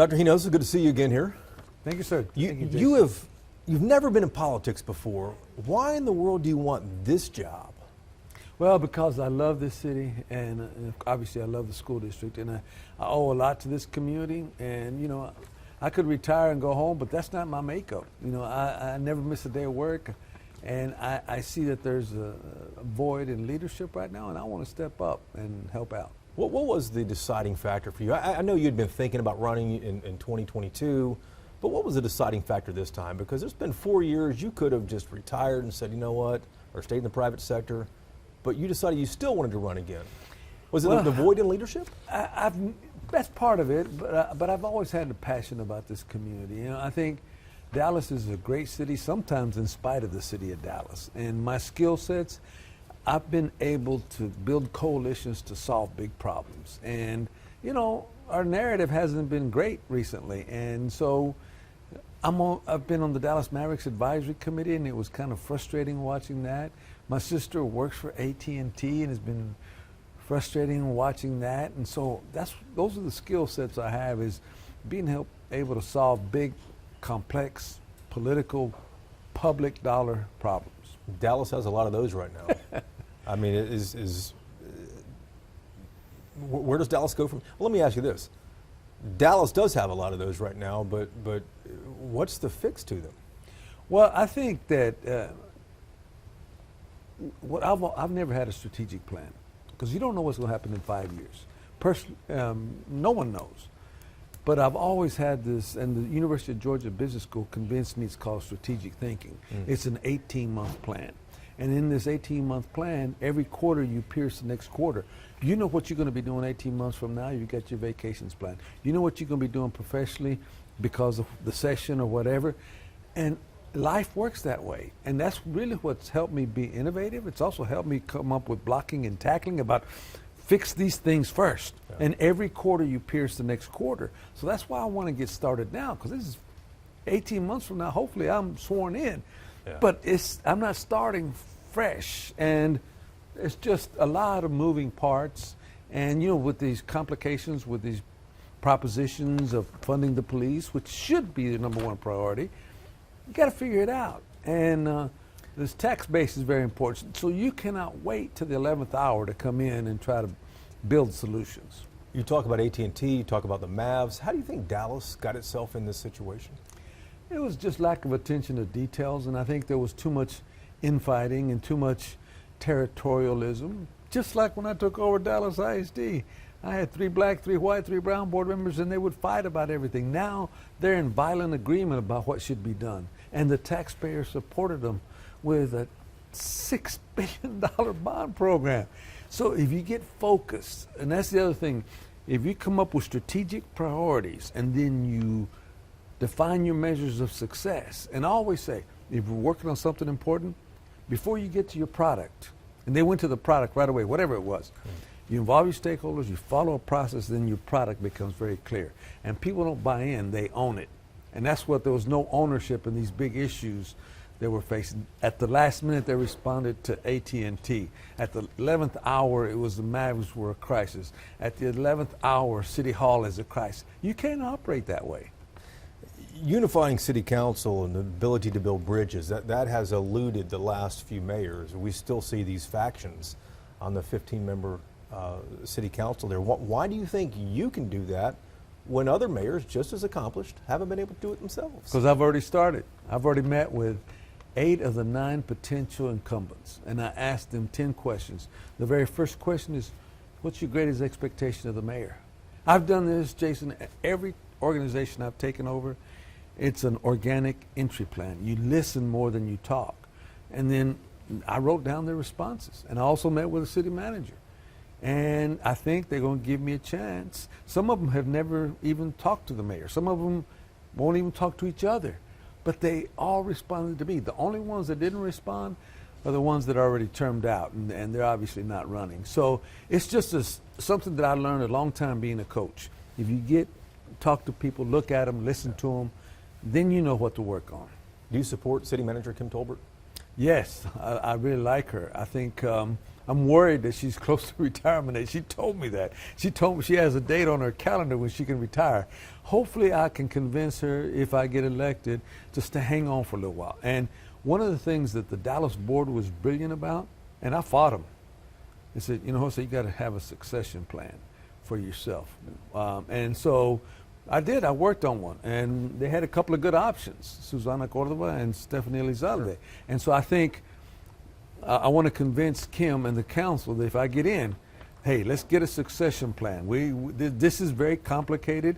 Dr. Hinojosa, good to see you again here. Thank you, sir. You've never been in politics before. Why in the world do you want this job? Well, because I love this city, and obviously I love the school district, and I owe a lot to this community. And, you know, I could retire and go home, but that's not my makeup. You know, I never miss a day of work, and I see that there's a void in leadership right now, and I want to step up and help out. What was the deciding factor for you? I know you'd been thinking about running in 2022, but what was the deciding factor this time? Because it's been 4 years, you could have just retired and said, you know what, or stayed in the private sector, but you decided you still wanted to run again. Was it the void in leadership? That's part of it, but I've always had a passion about this community. You know, I think Dallas is a great city, sometimes in spite of the city of Dallas. And my skill sets, I've been able to build coalitions to solve big problems. And, you know, our narrative hasn't been great recently. And so I've been on the Dallas Mavericks Advisory Committee, and it was kind of frustrating watching that. My sister works for AT&T and has been frustrating watching that. And so those are the skill sets I have, is being able to solve big, complex, political, public dollar problems. Dallas has a lot of those right now. I mean, where does Dallas go from? Well, let me ask you this. Dallas does have a lot of those right now, but what's the fix to them? Well, I think that I've never had a strategic plan, because you don't know what's going to happen in 5 years. No one knows. But I've always had this, and the University of Georgia Business School convinced me it's called strategic thinking. It's an 18-month plan. And in this 18-month plan, every quarter you pierce the next quarter. You know what you're going to be doing 18 months from now. You got your vacations planned. You know what you're going to be doing professionally because of the session or whatever. And life works that way. And that's really what's helped me be innovative. It's also helped me come up with blocking and tackling about fix these things first. Yeah. And every quarter you pierce the next quarter. So that's why I want to get started now, because this is 18 months from now, hopefully I'm sworn in. Yeah. But I'm not starting fresh, and it's just a lot of moving parts. And, you know, with these complications, with these propositions of funding the police, which should be the number one priority, you got to figure it out. And this tax base is very important. So you cannot wait till the 11th hour to come in and try to build solutions. You talk about AT&T, you talk about the Mavs. How do you think Dallas got itself in this situation? It was just lack of attention to details, and I think there was too much infighting and too much territorialism. Just like when I took over Dallas ISD, I had 3 black, 3 white, 3 brown board members, and they would fight about everything. Now they're in violent agreement about what should be done, and the taxpayers supported them with a $6 billion bond program. So if you get focused, and that's the other thing, if you come up with strategic priorities and then you define your measures of success, and I always say, if you're working on something important, before you get to your product, and they went to the product right away, whatever it was, you involve your stakeholders, you follow a process, then your product becomes very clear. And people don't buy in, they own it. And that's what, there was no ownership in these big issues they were facing. At the last minute, they responded to AT&T. At the 11th hour, it was the Mavericks were a crisis. At the 11th hour, City Hall is a crisis. You can't operate that way. Unifying city council and the ability to build bridges, that has eluded the last few mayors. We still see these factions on the 15-member city council there. Why do you think you can do that when other mayors, just as accomplished, haven't been able to do it themselves? Because I've already started. I've already met with 8 of the 9 potential incumbents, and I asked them 10 questions. The very first question is, what's your greatest expectation of the mayor? I've done this, Jason, at every organization I've taken over. It's an organic entry plan. You listen more than you talk. And then I wrote down their responses. And I also met with the city manager. And I think they're going to give me a chance. Some of them have never even talked to the mayor. Some of them won't even talk to each other. But they all responded to me. The only ones that didn't respond are the ones that are already termed out, and they're obviously not running. So it's just something that I learned a long time being a coach. If you talk to people, look at them, listen to them, then you know what to work on. Do you support City Manager Kim Tolbert? Yes, I really like her. I think I'm worried that she's close to retirement age. She told me that. She told me she has a date on her calendar when she can retire. Hopefully I can convince her, if I get elected, just to hang on for a little while. And one of the things that the Dallas board was brilliant about, and I fought them, they said, Jose, you got to have a succession plan for yourself. And so I did. I worked on one, and they had a couple of good options, Susana Cordova and Stephanie Elizalde. Sure. And so I think I want to convince Kim and the council that if I get in, hey, let's get a succession plan. This is very complicated.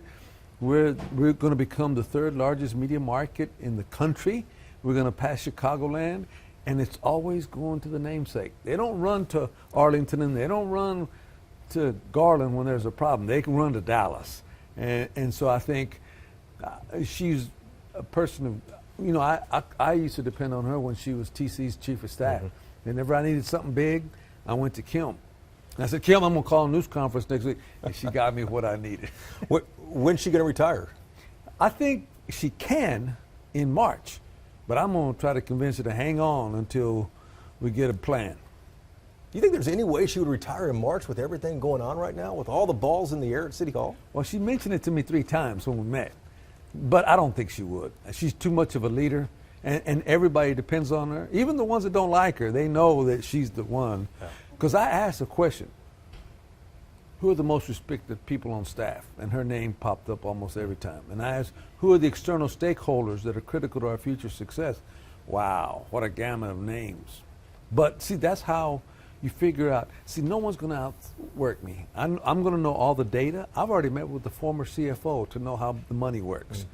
We're going to become the third largest media market in the country. We're going to pass Chicagoland, and it's always going to the namesake. They don't run to Arlington, and they don't run to Garland when there's a problem. They can run to Dallas. And so I think she's a person of, I used to depend on her when she was TC's chief of staff. Mm-hmm. Whenever I needed something big, I went to Kim. And I said, Kim, I'm going to call a news conference next week. And she got me what I needed. When's she going to retire? I think she can in March. But I'm going to try to convince her to hang on until we get a plan. Do you think there's any way she would retire in March with everything going on right now, with all the balls in the air at City Hall? Well, she mentioned it to me 3 times when we met. But I don't think she would. She's too much of a leader, and everybody depends on her. Even the ones that don't like her, they know that she's the one. Because I asked a question, who are the most respected people on staff? And her name popped up almost every time. And I asked, who are the external stakeholders that are critical to our future success? Wow, what a gamut of names. But see, that's how you figure out, no one's going to outwork me. I'm going to know all the data. I've already met with the former CFO to know how the money works. Mm.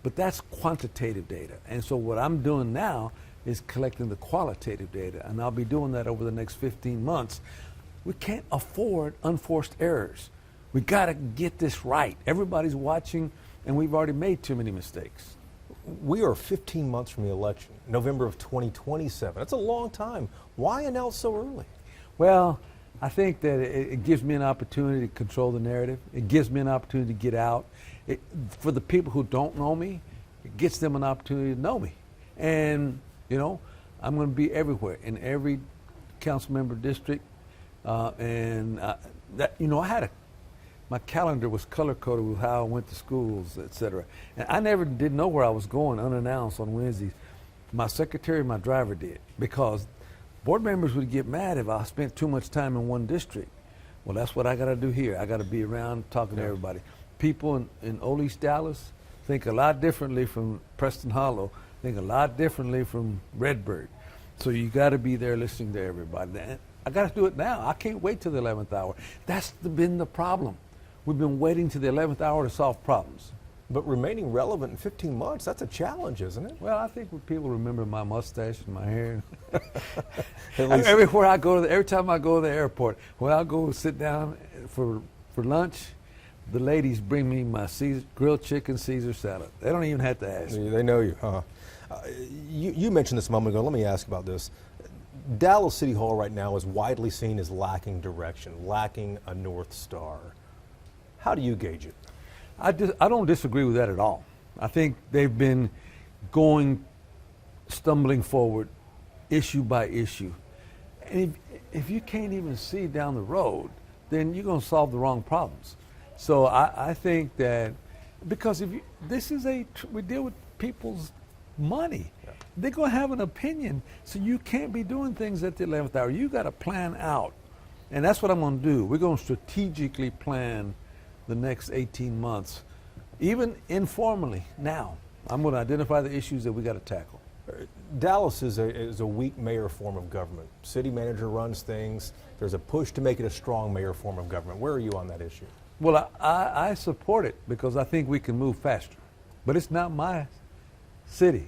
But that's quantitative data. And so what I'm doing now is collecting the qualitative data, and I'll be doing that over the next 15 months. We can't afford unforced errors. We got to get this right. Everybody's watching, and we've already made too many mistakes. We are 15 months from the election, November of 2027. That's a long time. Why announce so early? Well, I think that it gives me an opportunity to control the narrative. It gives me an opportunity to get out. For the people who don't know me, it gets them an opportunity to know me. And, I'm going to be everywhere, in every council member district. I had my calendar was color-coded with how I went to schools, et cetera. And I never did know where I was going unannounced on Wednesdays. My secretary and my driver did, because board members would get mad if I spent too much time in one district. Well, that's what I got to do here. I got to be around talking to everybody. People in Old East Dallas think a lot differently from Preston Hollow, think a lot differently from Redbird. So you got to be there listening to everybody. I got to do it now. I can't wait till the 11th hour. That's been the problem. We've been waiting to the 11th hour to solve problems. But remaining relevant in 15 months, that's a challenge, isn't it? Well, I think when people remember my mustache and my hair. Everywhere I go, every time I go to the airport, when I go sit down for lunch, the ladies bring me my grilled chicken Caesar salad. They don't even have to ask. They know you, huh? You mentioned this a moment ago. Let me ask about this. Dallas City Hall right now is widely seen as lacking direction, lacking a North Star. How do you gauge it? I don't disagree with that at all. I think they've been stumbling forward issue by issue. And if you can't even see down the road, then you're going to solve the wrong problems. So I think that, because we deal with people's money. Yeah. They're going to have an opinion. So you can't be doing things at the 11th hour. You got to plan out. And that's what I'm going to do. We're going to strategically plan the next 18 months, even informally now. I'm going to identify the issues that we got to tackle. Dallas is a weak mayor form of government. City manager runs things. There's a push to make it a strong mayor form of government. Where are you on that issue? Well, I support it because I think we can move faster. But it's not my city.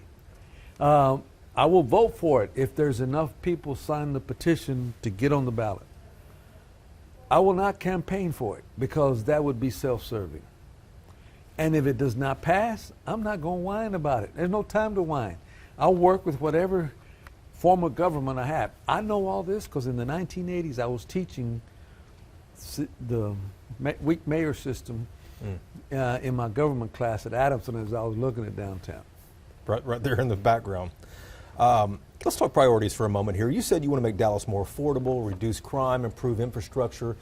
I will vote for it if there's enough people sign the petition to get on the ballot. I will not campaign for it because that would be self-serving. And if it does not pass, I'm not going to whine about it. There's no time to whine. I'll work with whatever form of government I have. I know all this because in the 1980s I was teaching the weak mayor system in my government class at Adamson as I was looking at downtown. Right there in the background. Let's talk priorities for a moment here. You said you want to make Dallas more affordable, reduce crime, improve infrastructure.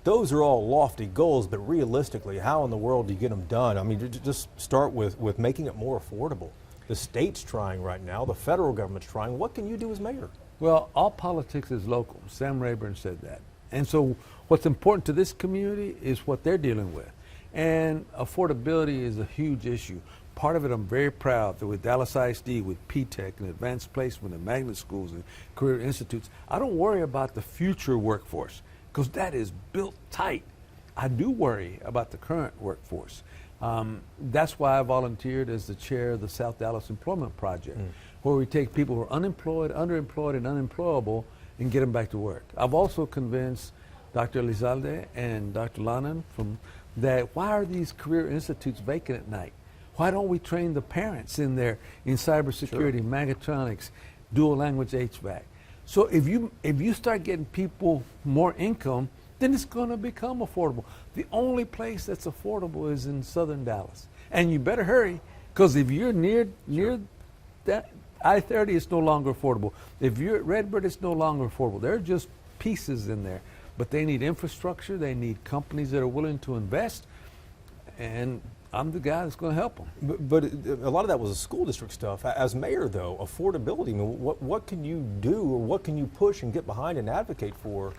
Those are all lofty goals, but realistically, how in the world do you get them done? I mean, just start with making it more affordable. The state's trying right now. The federal government's trying. What can you do as mayor? Well, all politics is local. Sam Rayburn said that. And so what's important to this community is what they're dealing with. And affordability is a huge issue. Part of it, I'm very proud that with Dallas ISD, with P-TECH and advanced placement and magnet schools and career institutes, I don't worry about the future workforce because that is built tight. I do worry about the current workforce. That's why I volunteered as the chair of the South Dallas Employment Project, where we take people who are unemployed, underemployed, and unemployable and get them back to work. I've also convinced Dr. Elizalde and Dr. Lannan that why are these career institutes vacant at night? Why don't we train the parents in there in cybersecurity, mechatronics, dual language HVAC? So if you start getting people more income, then it's going to become affordable. The only place that's affordable is in southern Dallas. And you better hurry, because if you're near that I-30, it's no longer affordable. If you're at Redbird, it's no longer affordable. There are just pieces in there. But they need infrastructure, they need companies that are willing to invest, and I'm the guy that's going to help them. But a lot of that was the school district stuff. As mayor, though, affordability, I mean, what can you do or what can you push and get behind and advocate for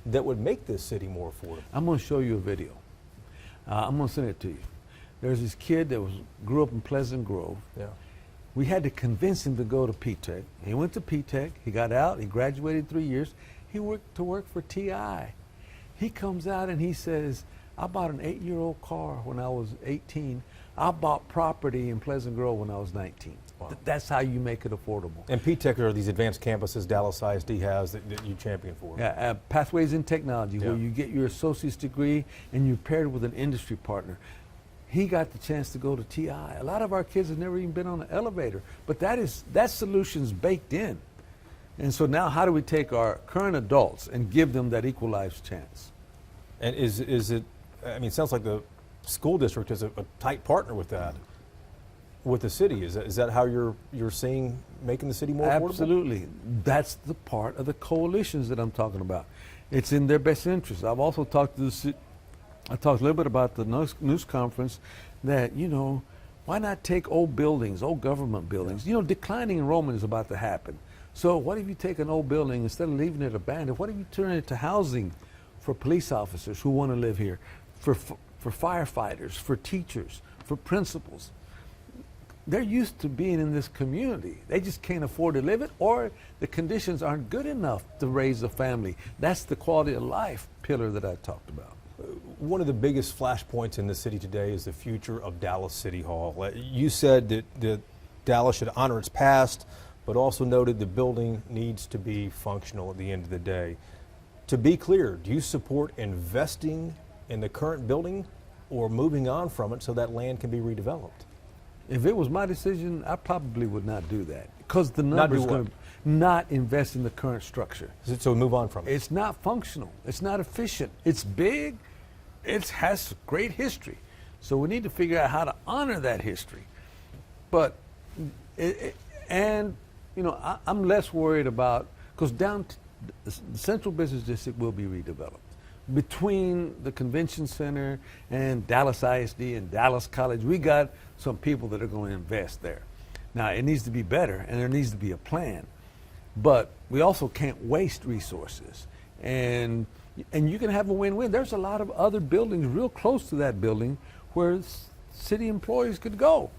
that would make this city more affordable? I'm going to show you a video. I'm going to send it to you. There's this kid that grew up in Pleasant Grove. Yeah. We had to convince him to go to P-TECH. He went to P-TECH, he got out, he graduated 3 years. He worked to work for TI. He comes out and he says, I bought an 8-year-old car when I was 18. I bought property in Pleasant Grove when I was 19. Wow. That's how you make it affordable. And P-TECH are these advanced campuses Dallas ISD has that you champion for. Yeah, Pathways in Technology, where you get your associate's degree and you're paired with an industry partner. He got the chance to go to TI. A lot of our kids have never even been on an elevator, but that solution's baked in. And so now how do we take our current adults and give them that equal life's chance? And is it, I mean, it sounds like the school district is a tight partner with that, with the city. Is that how you're seeing making the city more affordable? Absolutely. That's the part of the coalitions that I'm talking about. It's in their best interest. I've also talked to I talked a little bit about the news conference that, why not take old buildings, old government buildings? Declining enrollment is about to happen. So what if you take an old building, instead of leaving it abandoned, what if you turn it to housing for police officers who want to live here, for firefighters, for teachers, for principals? They're used to being in this community. They just can't afford to live it, or the conditions aren't good enough to raise a family. That's the quality of life pillar that I talked about. One of the biggest flashpoints in the city today is the future of Dallas City Hall. You said that Dallas should honor its past, but also noted the building needs to be functional at the end of the day. To be clear, do you support investing in the current building or moving on from it so that land can be redeveloped? If it was my decision, I probably would not do that, because the number is going to not invest in the current structure. So move on from it? It's not functional. It's not efficient. It's big. It has great history. So we need to figure out how to honor that history. But, I'm less worried about, because the Central Business District will be redeveloped. Between the Convention Center and Dallas ISD and Dallas College, we got some people that are going to invest there. Now, it needs to be better, and there needs to be a plan. But we also can't waste resources. And you can have a win-win. There's a lot of other buildings real close to that building where city employees could go.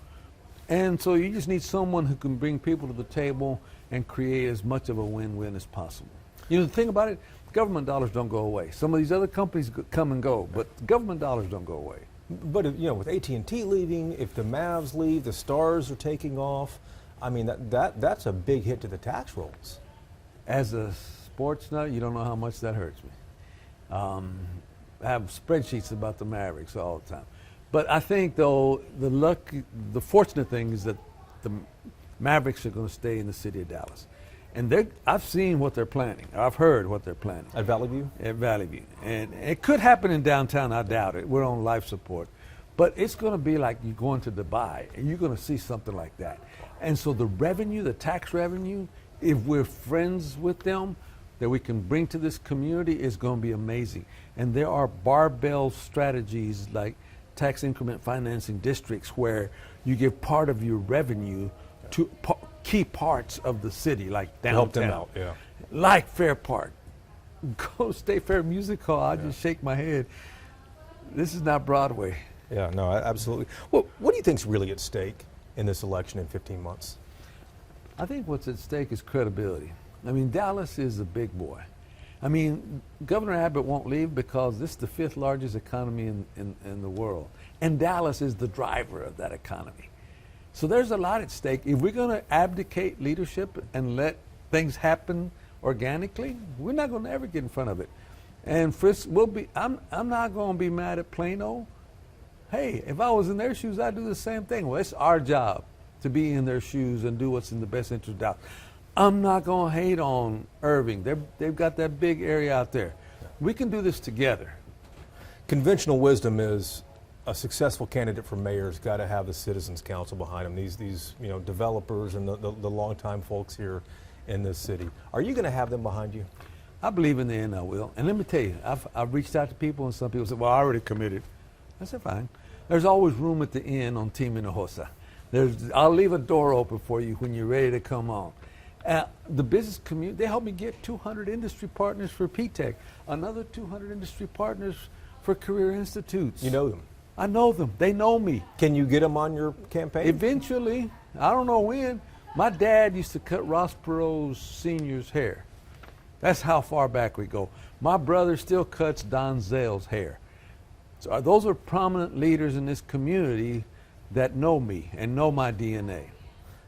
And so you just need someone who can bring people to the table and create as much of a win-win as possible. The thing about it, government dollars don't go away. Some of these other companies come and go, but government dollars don't go away. But with AT&T leaving, if the Mavs leave, the Stars are taking off. I mean, that's a big hit to the tax rolls. As a sports nut, you don't know how much that hurts me. I have spreadsheets about the Mavericks all the time. But I think, though, the fortunate thing is that the Mavericks are going to stay in the city of Dallas. And I've seen what they're planning. I've heard what they're planning. At Valley View? At Valley View. And it could happen in downtown, I doubt it. We're on life support. But it's going to be like you're going to Dubai, and you're going to see something like that. And so the revenue, the tax revenue, if we're friends with them, that we can bring to this community, is going to be amazing. And there are barbell strategies like tax increment financing districts where you give part of your revenue to key parts of the city, like downtown. Help them out, yeah. Like Fair Park. Go State Fair Music Hall. I just shake my head. This is not Broadway. Yeah, no, absolutely. Well, what do you think's really at stake in this election in 15 months? I think what's at stake is credibility. I mean, Dallas is a big boy. I mean, Governor Abbott won't leave because this is the 5th largest economy in the world. And Dallas is the driver of that economy. So there's a lot at stake. If we're going to abdicate leadership and let things happen organically, we're not going to ever get in front of it. And Frisk will be, I'm not going to be mad at Plano. Hey, if I was in their shoes, I'd do the same thing. Well, it's our job to be in their shoes and do what's in the best interest of Dallas. I'm not going to hate on Irving. They've got that big area out there. We can do this together. Conventional wisdom is a successful candidate for mayor has got to have the citizens council behind him. These developers and the longtime folks here in this city. Are you going to have them behind you? I believe in the end I will. And let me tell you, I've reached out to people and some people said, well, I already committed. I said, fine. There's always room at the end on Team Hinojosa. I'll leave a door open for you when you're ready to come on. The business community, they helped me get 200 industry partners for P-Tech, another 200 industry partners for career institutes. You know them? I know them. They know me. Can you get them on your campaign? Eventually. I don't know when. My dad used to cut Ross Perot's senior's hair. That's how far back we go. My brother still cuts Don Zale's hair. So those are prominent leaders in this community that know me and know my DNA.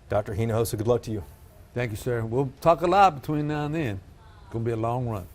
Dr. Hinojosa, good luck to you. Thank you, sir. We'll talk a lot between now and then. It's going to be a long run.